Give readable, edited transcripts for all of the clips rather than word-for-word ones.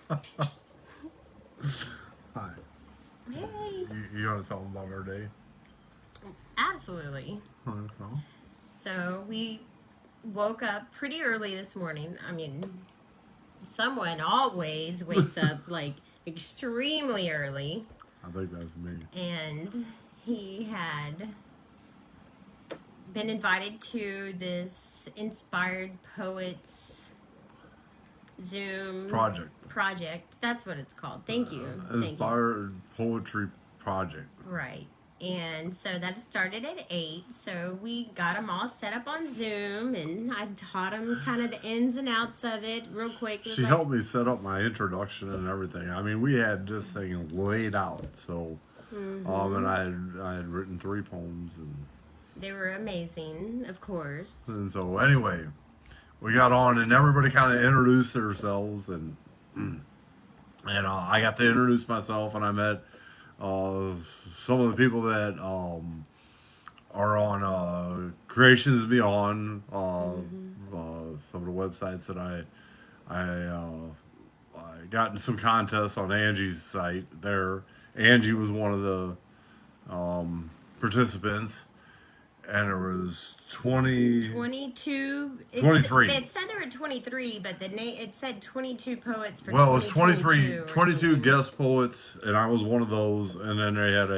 Hi. Hey. You want to tell them about our day? Absolutely. Okay. So we woke up pretty early this morning. I mean, someone always wakes up like extremely early, I think that's me. and he had been invited to this inspired poets Zoom Project. project. That's what it's called. Thank you. Thank you. Inspired Poetry Project. Right. And so that started at 8. So we got them all set up on Zoom, and I taught them kind of the ins and outs of it real quick. It was She like, helped me set up my introduction and everything. I mean, we had this thing laid out. So, and I had written 3 poems, they were amazing, of course. and so anyway, we got on, and everybody kind of introduced themselves, and I got to introduce myself, and I met some of the people that are on Creations Beyond, some of the websites that I got in some contests on Angie's site there. Angie was one of the participants, and there was 22. 23. It said there were 23, but it said 22 poets for Well, it was 2022 22 guest poets, and I was one of those. And then they had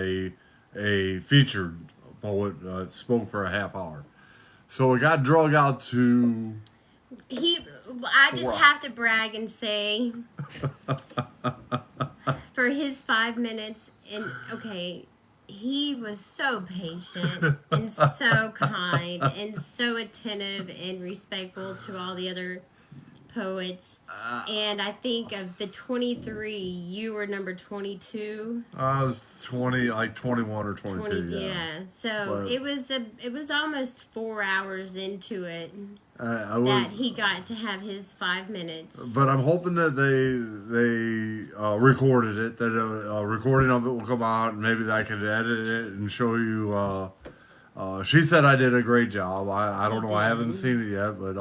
a featured poet that spoke for a half hour. So it got drug out to. I just have to brag and say, for his 5 minutes, and okay, he was so patient and so kind and so attentive and respectful to all the other poets. And I think of the 23, you were number 22. I was 21 or 22. Yeah. So But, it was almost 4 hours into it I was, that he got to have his 5 minutes. but I'm hoping that they recorded it. That a recording of it will come out, and maybe I could edit it and show you. She said I did a great job. I don't know. I haven't seen it yet, but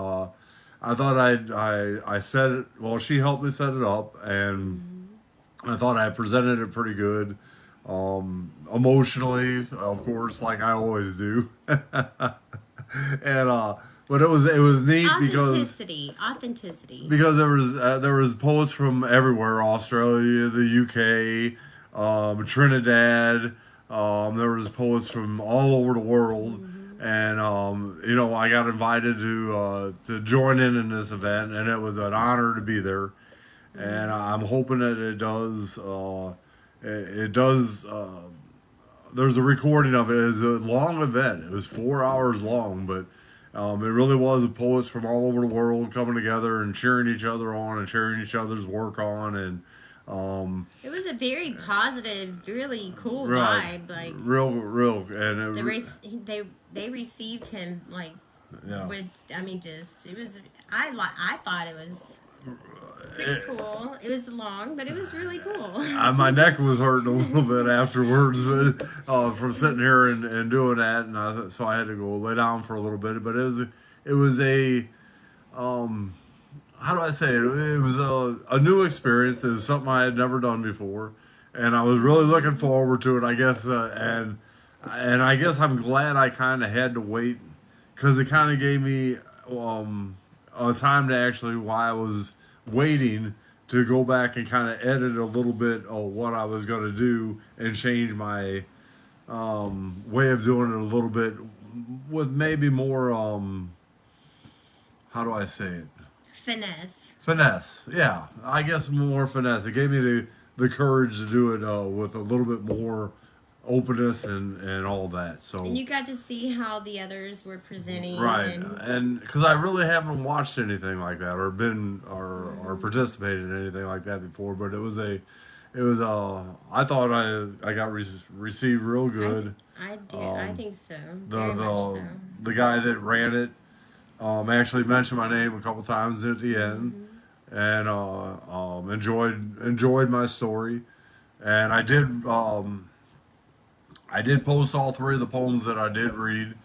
I thought I said it. Well, she helped me set it up, and I thought I presented it pretty good. Emotionally, of course, like I always do. And but it was neat Authenticity. because there was poets from everywhere: Australia, the UK, Trinidad. There was poets from all over the world, and I got invited to join in this event, and it was an honor to be there. And I'm hoping that it does. It does. There's a recording of it. It was a long event. It was 4 hours long, but it really was poets from all over the world coming together and cheering each other on and cheering each other's work on. And it was a very positive, really cool right, vibe. Like real, and they received him like with. I mean, just it was. I thought it was pretty cool. It was long, but it was really cool. My neck was hurting a little bit afterwards from sitting here and doing that, and so I had to go lay down for a little bit. But it was a how do I say it? It was a new experience. It was something I had never done before, and I was really looking forward to it. I guess and I guess I'm glad I kind of had to wait because it kind of gave me a time to actually while I was waiting to go back and kind of edit a little bit of what I was going to do and change my way of doing it a little bit with maybe more how do I say it? Finesse. Yeah, I guess more finesse. It gave me the courage to do it with a little bit more openness and all that. So and you got to see how the others were presenting, right? And because I really haven't watched anything like that or been or participated in anything like that before, but it was I thought I got received real good. I do. I think so. The guy that ran it actually mentioned my name a couple times at the end, and enjoyed my story, and I did post all 3 of the poems that I did read.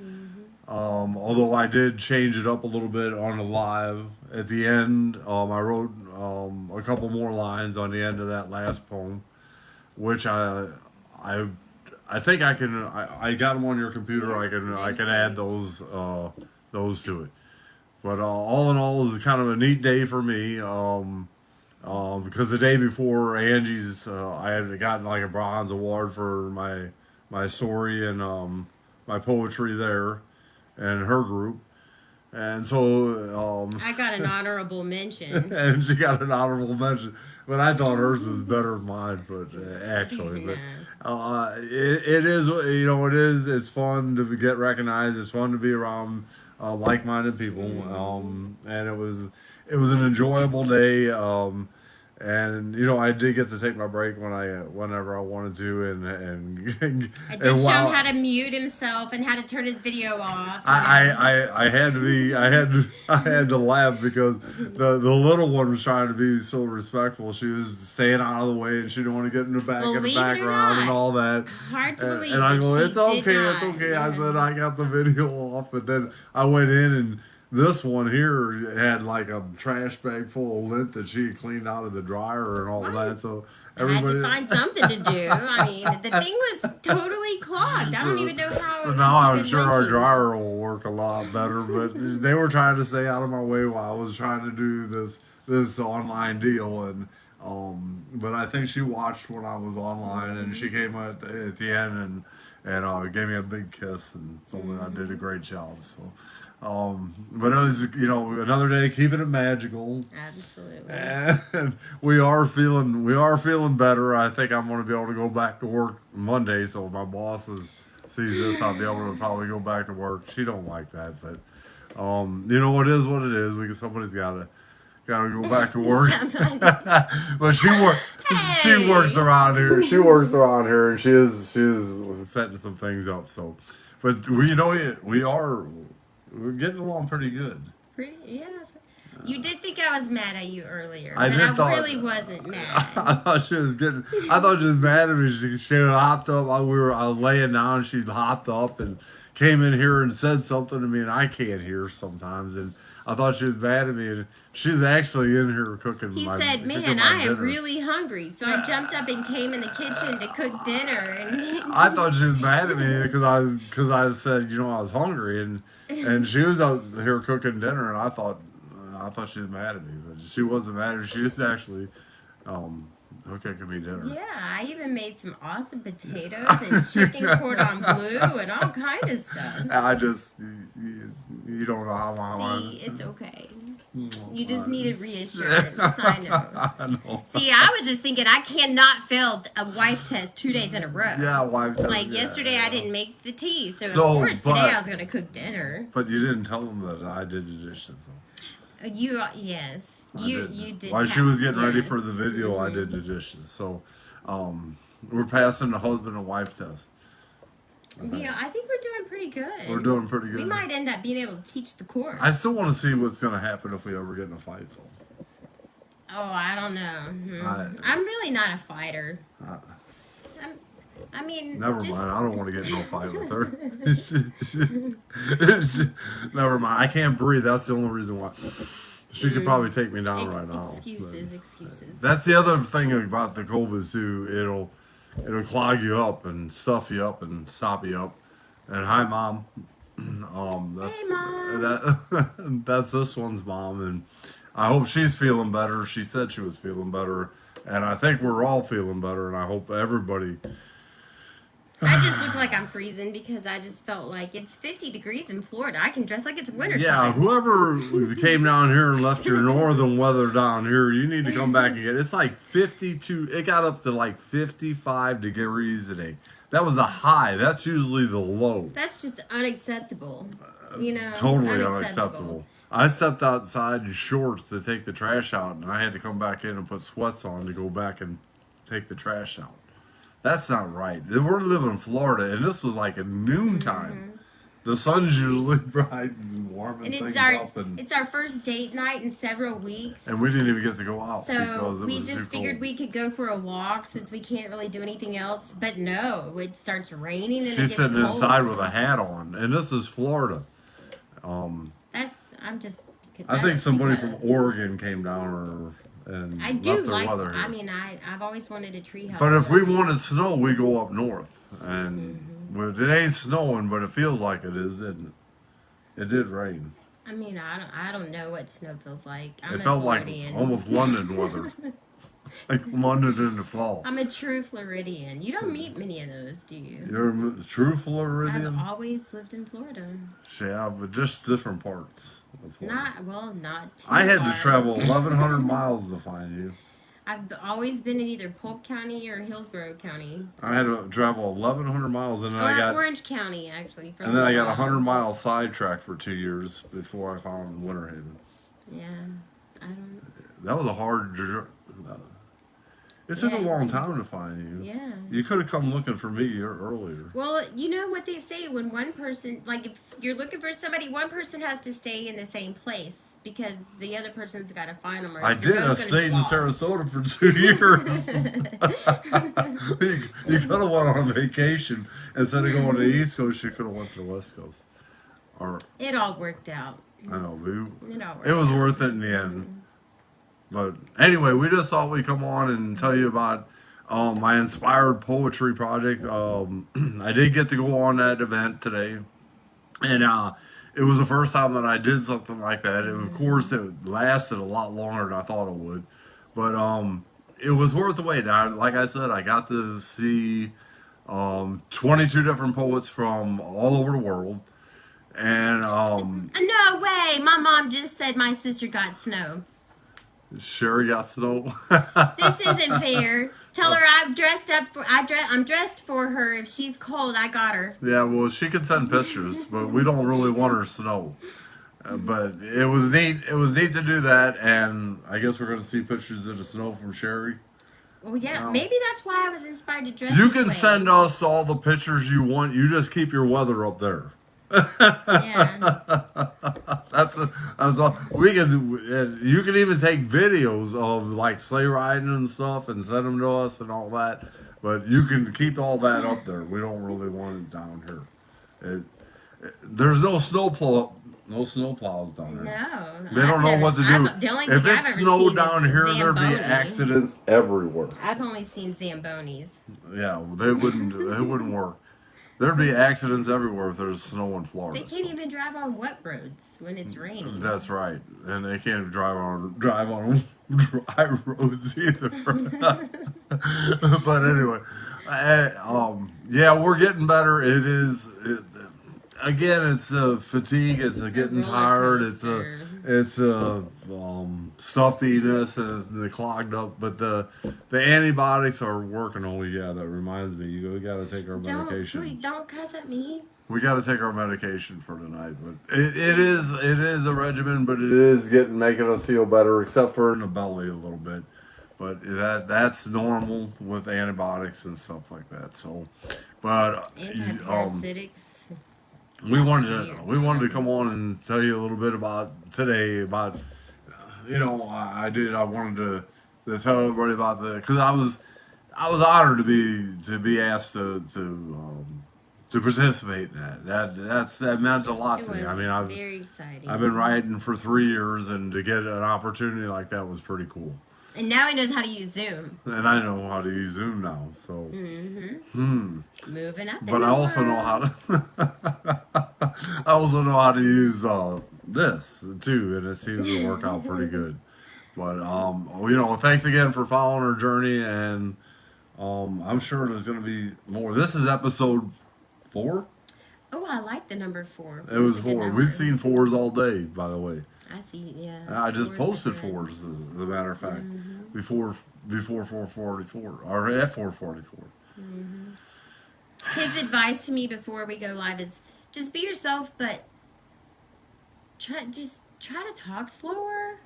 Although I did change it up a little bit on the live at the end. I wrote a couple more lines on the end of that last poem, which I think I can. I got them on your computer. Yeah, I can add those to it. But all in all, it was kind of a neat day for me. Because the day before Angie's, I had gotten like a bronze award for my story and my poetry there, and her group, and so I got an honorable mention. and she got an honorable mention. But I thought hers was better than mine. But actually, but it is, you know, it is. It's fun to get recognized. It's fun to be around like-minded people, and it was an enjoyable day. And you know, I did get to take my break whenever I wanted to, and I did show him how to mute himself and how to turn his video off. I had to laugh because the little one was trying to be so respectful. She was staying out of the way, and she didn't want to get in the background and all that. Hard to believe. And I go, it's okay, it's okay. Yeah. I said I got the video off, but then I went in and. This one here had like a trash bag full of lint that she had cleaned out of the dryer and all that. So everybody I had to find something to do. I mean, the thing was totally clogged. I don't even know how. So now I'm sure our dryer will work a lot better. But they were trying to stay out of my way while I was trying to do this online deal. And but I think she watched when I was online, and she came at the end and gave me a big kiss and told me I did a great job. So. But it was, you know, another day keeping it magical. Absolutely. And we are feeling better. I think I'm going to be able to go back to work Monday. So if my boss sees this, I'll be able to probably go back to work. She don't like that, but you know, it is what it is. Somebody's got to go back to work. But she works around here. She works around here, and she is setting some things up. So, but we're getting along pretty good. Yeah. You did think I was mad at you earlier. I really wasn't mad. I thought she was mad at me. She hopped up. I was laying down. She hopped up and came in here and said something to me, and I can't hear sometimes. And I thought she was mad at me. And she's actually in here cooking. He said, "Man, I am really hungry." So I jumped up and came in the kitchen to cook dinner. And I thought she was mad at me because I said, you know, I was hungry, and she was out here cooking dinner, and I thought she was mad at me, but she wasn't mad at me. She just actually cooking me dinner. Yeah, I even made some awesome potatoes and chicken cordon bleu and all kind of stuff. I just you don't know how long. See, it's okay. You just needed reassurance. I know. See, I was just thinking I cannot fail a wife test 2 days in a row. Yeah, wife test. Like yesterday, I didn't make the tea, so of course today I was going to cook dinner. But you didn't tell them that I did the dishes. Yes, you did. While she was getting ready for the video, I did the dishes. So, we're passing the husband and wife test. Okay. Yeah, I think we're doing pretty good. We're doing pretty good. We might end up being able to teach the course. I still want to see what's going to happen if we ever get in a fight, though. Oh, I don't know. I'm really not a fighter. I mean, never mind. I don't want to get in no fight with her. Never mind. I can't breathe. That's the only reason why. She could probably take me down right now. Excuses. That's the other thing about the COVID too. It'll clog you up and stuff you up and stop you up. And hi, Mom. Hey, Mom. That's this one's mom, and I hope she's feeling better. She said she was feeling better, and I think we're all feeling better. And I hope everybody. I just look like I'm freezing because I just felt like it's 50 degrees in Florida. I can dress like it's winter time. Yeah, whoever came down here and left your northern weather down here, you need to come back and get it. It's like 52. It got up to like 55 degrees today. That was the high. That's usually the low. That's just unacceptable. You know, totally unacceptable. I stepped outside in shorts to take the trash out, and I had to come back in and put sweats on to go back and take the trash out. That's not right. We're living in Florida, and this was like at noontime. The sun's usually bright and warming things up. And it's our first date night in several weeks. And we didn't even get to go out. So we just figured we could go for a walk since we can't really do anything else. But no, it starts raining and she's sitting inside with a hat on. And this is Florida. I'm just. I think That's somebody from because Oregon came down and I do left their like. weather here. I mean, I've always wanted a treehouse. But if we garden. wanted snow, we go up north, and well, it ain't snowing, but it feels like it is, didn't it? It did rain. I mean, I don't know what snow feels like. I'm It a felt like Floridian. almost London weather, like London in the fall. I'm a true Floridian. You don't meet many of those, do you? You're a true Floridian. I've always lived in Florida. Yeah, but just different parts of Florida. Not too I had far. to travel 1,100 miles to find you. I've always been in either Polk County or Hillsborough County. I had to travel 1,100 miles, and then I got Orange County, actually. and then I got 100-mile sidetracked for 2 years before I found Winter Haven. Yeah, I don't. That was a hard. It took a long time to find you. Yeah. You could have come looking for me earlier. Well, you know what they say when one person, like if you're looking for somebody, one person has to stay in the same place because the other person's got to find them. Or I did. I stayed in Sarasota for 2 years. You could have went on vacation instead of going to the East Coast. You could have went to the West Coast. Or it all worked out. I know, It was worth it in the end. But anyway, we just thought we'd come on and tell you about my inspired poetry project. I did get to go on that event today, and it was the first time that I did something like that. And of course, it lasted a lot longer than I thought it would, but it was worth the wait. Like I said, I got to see 22 different poets from all over the world, and no way! My mom just said my sister got snow. Sherry got snow. This isn't fair. Tell her I'm dressed up for. I'm dressed for her. If she's cold, I got her. Yeah, well, she can send pictures, but we don't really want her snow. But it was neat. It was neat to do that, and I guess we're going to see pictures of the snow from Sherry. Well, yeah, maybe that's why I was inspired to dress. You this can way. send us all the pictures you want. You just keep your weather up there. Yeah. That's all. We can. You can even take videos of like sleigh riding and stuff and send them to us and all that. But you can keep all that up there. We don't really want it down here. There's no snowplow. No snowplows down there. No. They don't know what to do. The only If thing it I've ever snowed seen down is here, there'd be Zambonis. accidents everywhere. I've only seen Zambonis. Yeah, they wouldn't. It wouldn't work. There'd be accidents everywhere if there's snow in Florida. They can't even drive on wet roads when it's raining. That's right, and they can't drive on dry roads either. But anyway, yeah, we're getting better. It is. Again, it's fatigue. It's getting tired. It's stuffiness and it's the clogged up. But the antibiotics are working. Oh yeah, that reminds me. We got to take our medication. Don't cuss at me. We got to take our medication for tonight. But it is a regimen, but it is making us feel better, except for in the belly a little bit. But that's normal with antibiotics and stuff like that. So, but antiparasitics. We wanted to come on and tell you a little bit about today. About I wanted to tell everybody about because I was honored to be asked to participate in that. That meant a lot to me. I mean, very exciting. I've been writing for 3 years, and to get an opportunity like that was pretty cool. And now he knows how to use Zoom. And I know how to use Zoom now. So moving up. But I also know how to use this too, and it seems to work out pretty good. But thanks again for following our journey, and I'm sure there's going to be more. This is episode 4. Oh, I like the number 4. It was 4. We've seen 4s all day, by the way. I see. Yeah. I just posted 4s, as a matter of fact, before 4:44 or at 4:44. His advice to me before we go live is just be yourself, but try to talk slower.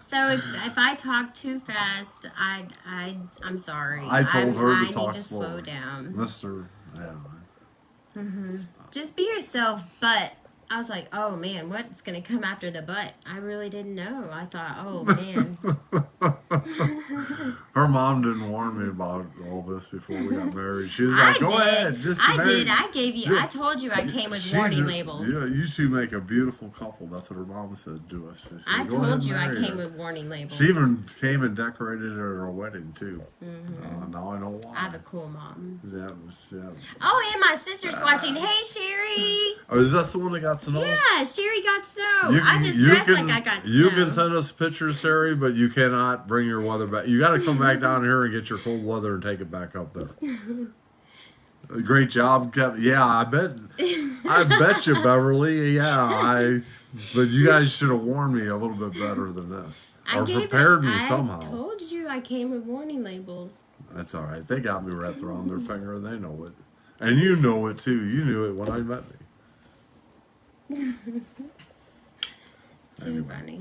So if I talk too fast, I'm sorry. I told her to talk need to slow down. Mr. Yeah. Just be yourself, but I was like, oh man, what's gonna come after the butt? I really didn't know. I thought, oh man. Her mom didn't warn me about all this before we got married. She was like, "Go ahead, just I marry." did. I gave you. I told you I came with warning labels. Yeah, you two make a beautiful couple. That's what her mom said to us. She said, I "Go ahead told and you I marry came her." with warning labels. She even came and decorated her a wedding too. Now I know why. I have a cool mom. Yeah. Oh, and my sister's watching. Hey, Sherry. Oh, is that the one that got snow? Yeah, Sherry got snow. I just dressed like I got snow. You can send us pictures, Sherry, but you cannot bring your weather back. You got to come back down here and get your cold weather and take it back up there. Great job, Kevin. Yeah, I bet you, Beverly. Yeah, but you guys should have warned me a little bit better than this, or prepared me somehow. I told you I came with warning labels. That's all right. They got me wrapped around their finger, and they know it, and you know it too. You knew it when I met me. Too funny.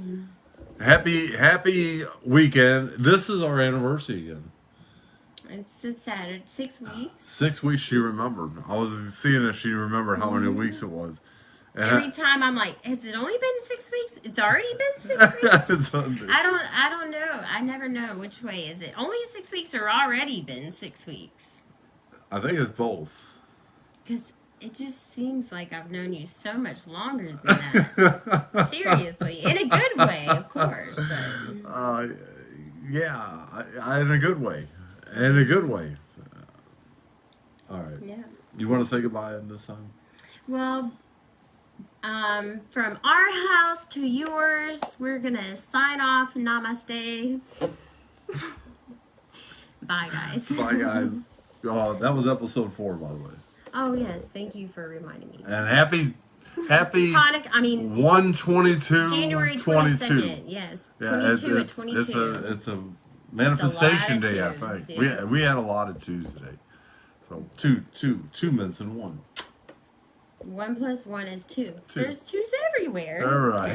Happy weekend. This is our anniversary again. It's a Saturday. 6 weeks. 6 weeks she remembered. I was seeing if she remembered how many weeks it was. And every time I'm like, has it only been 6 weeks? It's already been 6 weeks? I don't know. I never know which way. Is it only 6 weeks or already been 6 weeks? I think it's both. Because it just seems like I've known you so much longer than that. Seriously. In a good way, of course. But. Yeah, in a good way. In a good way. All right. Yeah. You want to say goodbye this time? Well, from our house to yours, we're going to sign off. Namaste. Bye, guys. Bye, guys. Oh, that was episode 4, by the way. Oh, yes. Thank you for reminding me. And happy Hanukkah, 1/22 January 22nd. Yes. 22 at 22. It's a manifestation day, I twos, think. yes. We had a lot of twos today. So two minutes and one. 1 + 1 is 2. There's twos everywhere. All right.